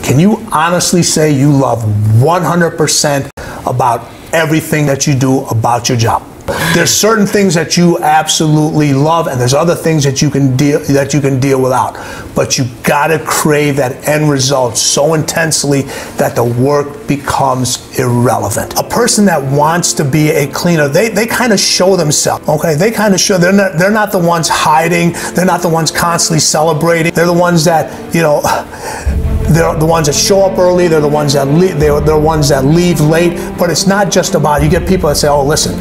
Can you honestly say you love 100% about everything that you do about your job? There's certain things that you absolutely love, and there's other things that you can deal without. But you gotta crave that end result so intensely that the work becomes irrelevant. A person that wants to be a cleaner, they kind of show themselves. Okay, they kind of show. They're not the ones hiding. They're not the ones constantly celebrating. They're the ones that, you know, they're the ones that show up early. They're the ones that leave. They're the ones that leave late. But it's not just about. You get people that say, "Oh, listen,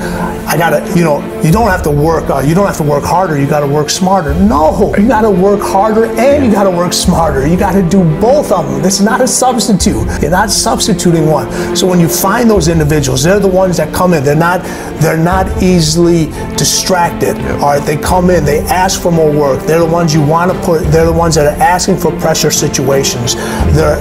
I gotta. You know, you don't have to work. You don't have to work harder. You got to work smarter." No, you got to work harder and you got to work smarter. You got to do both of them. This is not a substitute. You're not substituting one. So when you find those individuals, they're the ones that come in. They're not easily distracted. All right, they come in. They ask for more work. They're the ones you want to put. They're the ones that are asking for pressure situations. They're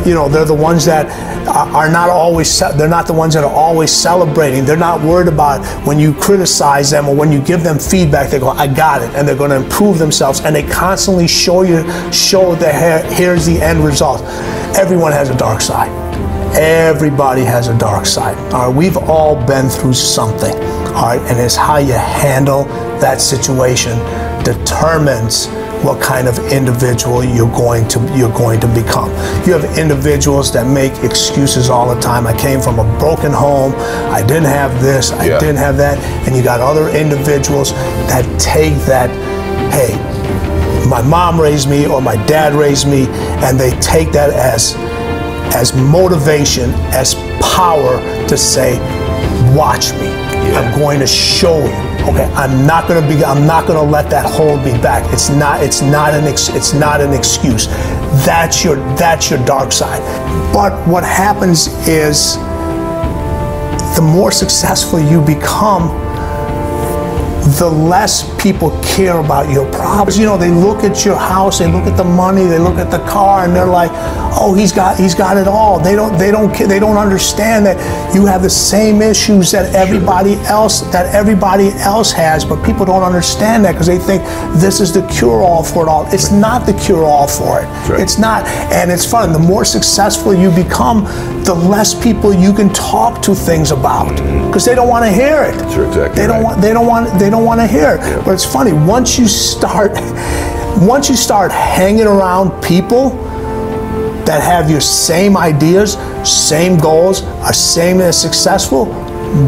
the ones that are not always. They're not the ones that are always celebrating. They're not worried about when you criticize them or when you give them feedback. They go, "I got it," and they're going to improve themselves. And they constantly show that here's the end result. Everyone has a dark side. Everybody has a dark side. All right, we've all been through something. All right, and it's how you handle that situation determines what kind of individual you're going to become. You have individuals that make excuses all the time. I came from a broken home. I didn't have this. I didn't have that. And you got other individuals that take that, hey, my mom raised me or my dad raised me, and they take that as motivation, as power to say, watch me. I'm going to show you. Okay, I'm not going to let that hold me back. It's not an excuse. That's your dark side. But what happens is the more successful you become, the less people care about your problems. You know, they look at your house, they look at the money, they look at the car, and they're like, "Oh, he's got it all." They don't understand that you have the same issues that everybody else has, but people don't understand that because they think this is the cure-all for it all. It's not the cure-all for it. Right. It's not, and it's fun. The more successful you become, the less people you can talk to things about because they don't want to hear it. Sure, exactly. They don't want to hear it. Yeah. But it's funny, once you start hanging around people that have your same ideas, same goals, are same as successful,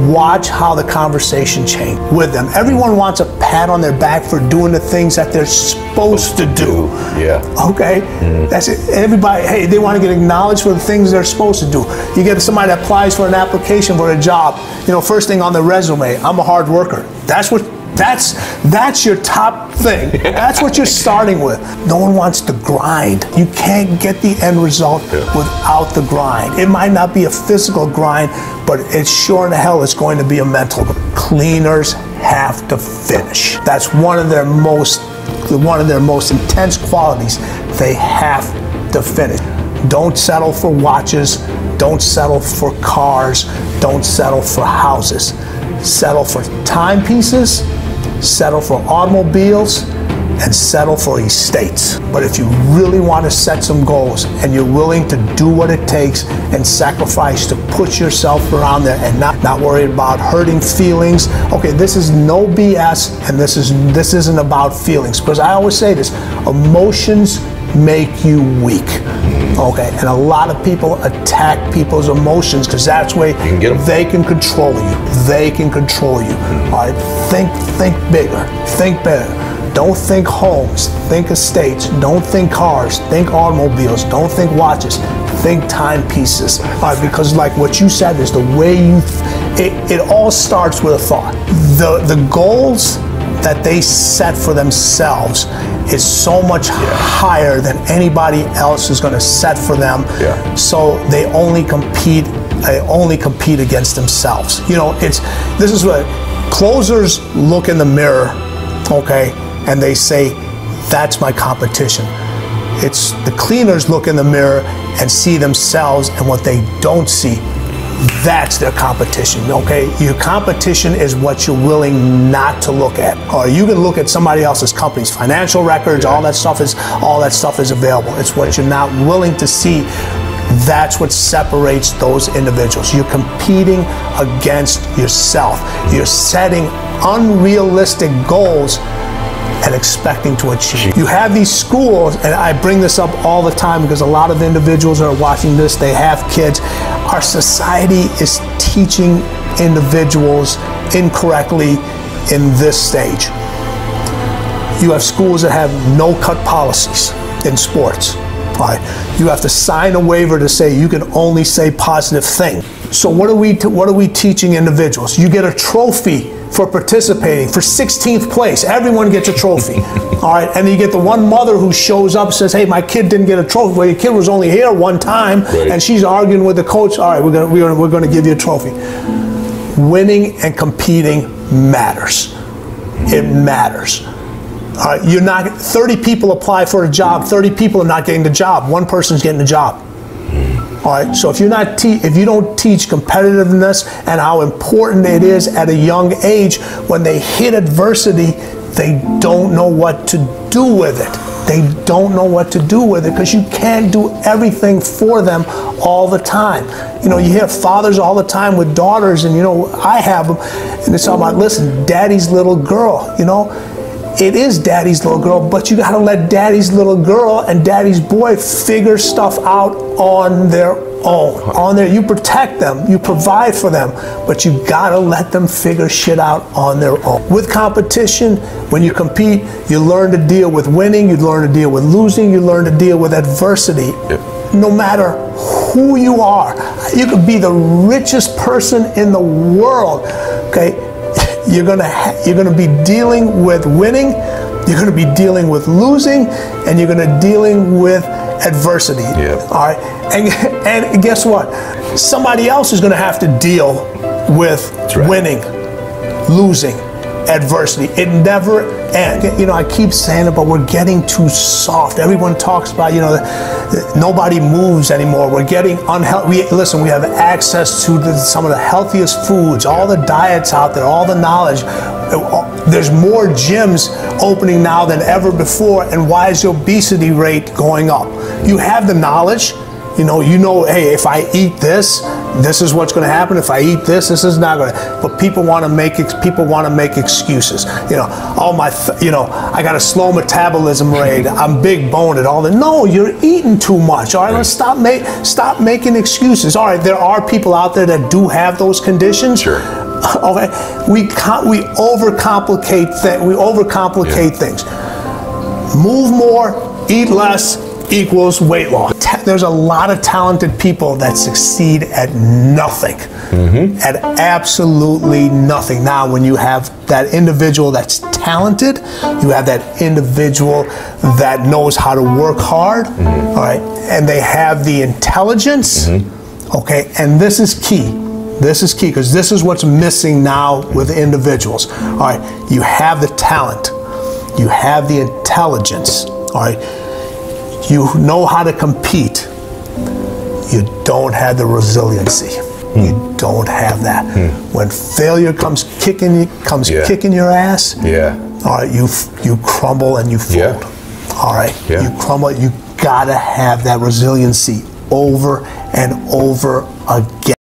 watch how the conversation changes with them. Everyone wants a pat on their back for doing the things that they're supposed to do. Yeah. Okay? That's it. Everybody, hey, they want to get acknowledged for the things they're supposed to do. You get somebody that applies for an application for a job, you know, first thing on the resume, I'm a hard worker. That's your top thing. That's what you're starting with. No one wants to grind. You can't get the end result without the grind. It might not be a physical grind, but it's sure in the hell it's going to be a mental grind. Cleaners have to finish. That's one of their most intense qualities. They have to finish. Don't settle for watches. Don't settle for cars. Don't settle for houses. Settle for timepieces, settle for automobiles, and settle for estates. But if you really want to set some goals and you're willing to do what it takes and sacrifice to put yourself around there and not worry about hurting feelings. Okay, this is no BS, and this isn't about feelings, because I always say this, emotions make you weak. Okay, and a lot of people attack people's emotions because that's where they can control you. They can control you. All right, think bigger. Think better. Don't think homes. Think estates. Don't think cars. Think automobiles. Don't think watches. Think timepieces. All right, because like what you said is the way it all starts with a thought. The goals that they set for themselves is so much higher than anybody else is going to set for them. Yeah. So they only compete against themselves. You know, this is what closers look in the mirror, okay, and they say, that's my competition. It's the cleaners look in the mirror and see themselves, and what they don't see, that's their competition, okay? Your competition is what you're willing not to look at. Or you can look at somebody else's company's financial records, all that stuff is available. It's what you're not willing to see That's what separates those individuals. You're competing against yourself. You're setting unrealistic goals and expecting to achieve. You have these schools, and I bring this up all the time because a lot of individuals are watching this, they have kids. Our society is teaching individuals incorrectly in this stage. You have schools that have no-cut policies in sports. All right. You have to sign a waiver to say you can only say positive things. So what are we teaching individuals? You get a trophy for participating, for 16th place. Everyone gets a trophy. All right, and you get the one mother who shows up and says, hey, my kid didn't get a trophy. Well, your kid was only here one time, right. And she's arguing with the coach. All right, we're gonna give you a trophy. Winning and competing matters. It matters. All right, 30 people apply for a job. 30 people are not getting the job. One person's getting the job. All right, so if you don't teach competitiveness and how important it is at a young age, when they hit adversity, they don't know what to do with it. They don't know what to do with it because you can't do everything for them all the time. You know, you hear fathers all the time with daughters, and you know, I have them, and it's all about, listen, daddy's little girl, you know. It is daddy's little girl, but you gotta let daddy's little girl and daddy's boy figure stuff out on their own. You protect them, you provide for them, but you gotta let them figure shit out on their own. With competition, when you compete, you learn to deal with winning, you learn to deal with losing, you learn to deal with adversity. Yep. No matter who you are, you could be the richest person in the world, okay? You're gonna be dealing with winning, you're gonna be dealing with losing, and you're gonna be dealing with adversity. Yep. All right, and guess what? Somebody else is gonna have to deal with winning, losing, adversity. It never ends. You know, I keep saying it, but we're getting too soft. Everyone talks about, you know, nobody moves anymore. We're getting unhealthy. Listen, we have access to some of the healthiest foods, all the diets out there, all the knowledge. There's more gyms opening now than ever before, and why is the obesity rate going up? You have the knowledge. You know, hey, if I eat this, this is what's going to happen. If I eat this, this is not going to. But people want to make excuses. You know, I got a slow metabolism rate. I'm big boned and all that. No, you're eating too much. All right, let's stop making excuses. All right, there are people out there that do have those conditions. Sure. Okay, we overcomplicate things. Move more, eat less equals weight loss. There's a lot of talented people that succeed at nothing, at absolutely nothing. Now, when you have that individual that's talented, you have that individual that knows how to work hard, all right, and they have the intelligence, okay, and this is key. This is key because this is what's missing now with individuals. All right, you have the talent, you have the intelligence, all right, you know how to compete. You don't have the resiliency. You don't have that. When failure comes kicking your ass, all right, you crumble and you fold. All right, you crumble. You gotta have that resiliency over and over again.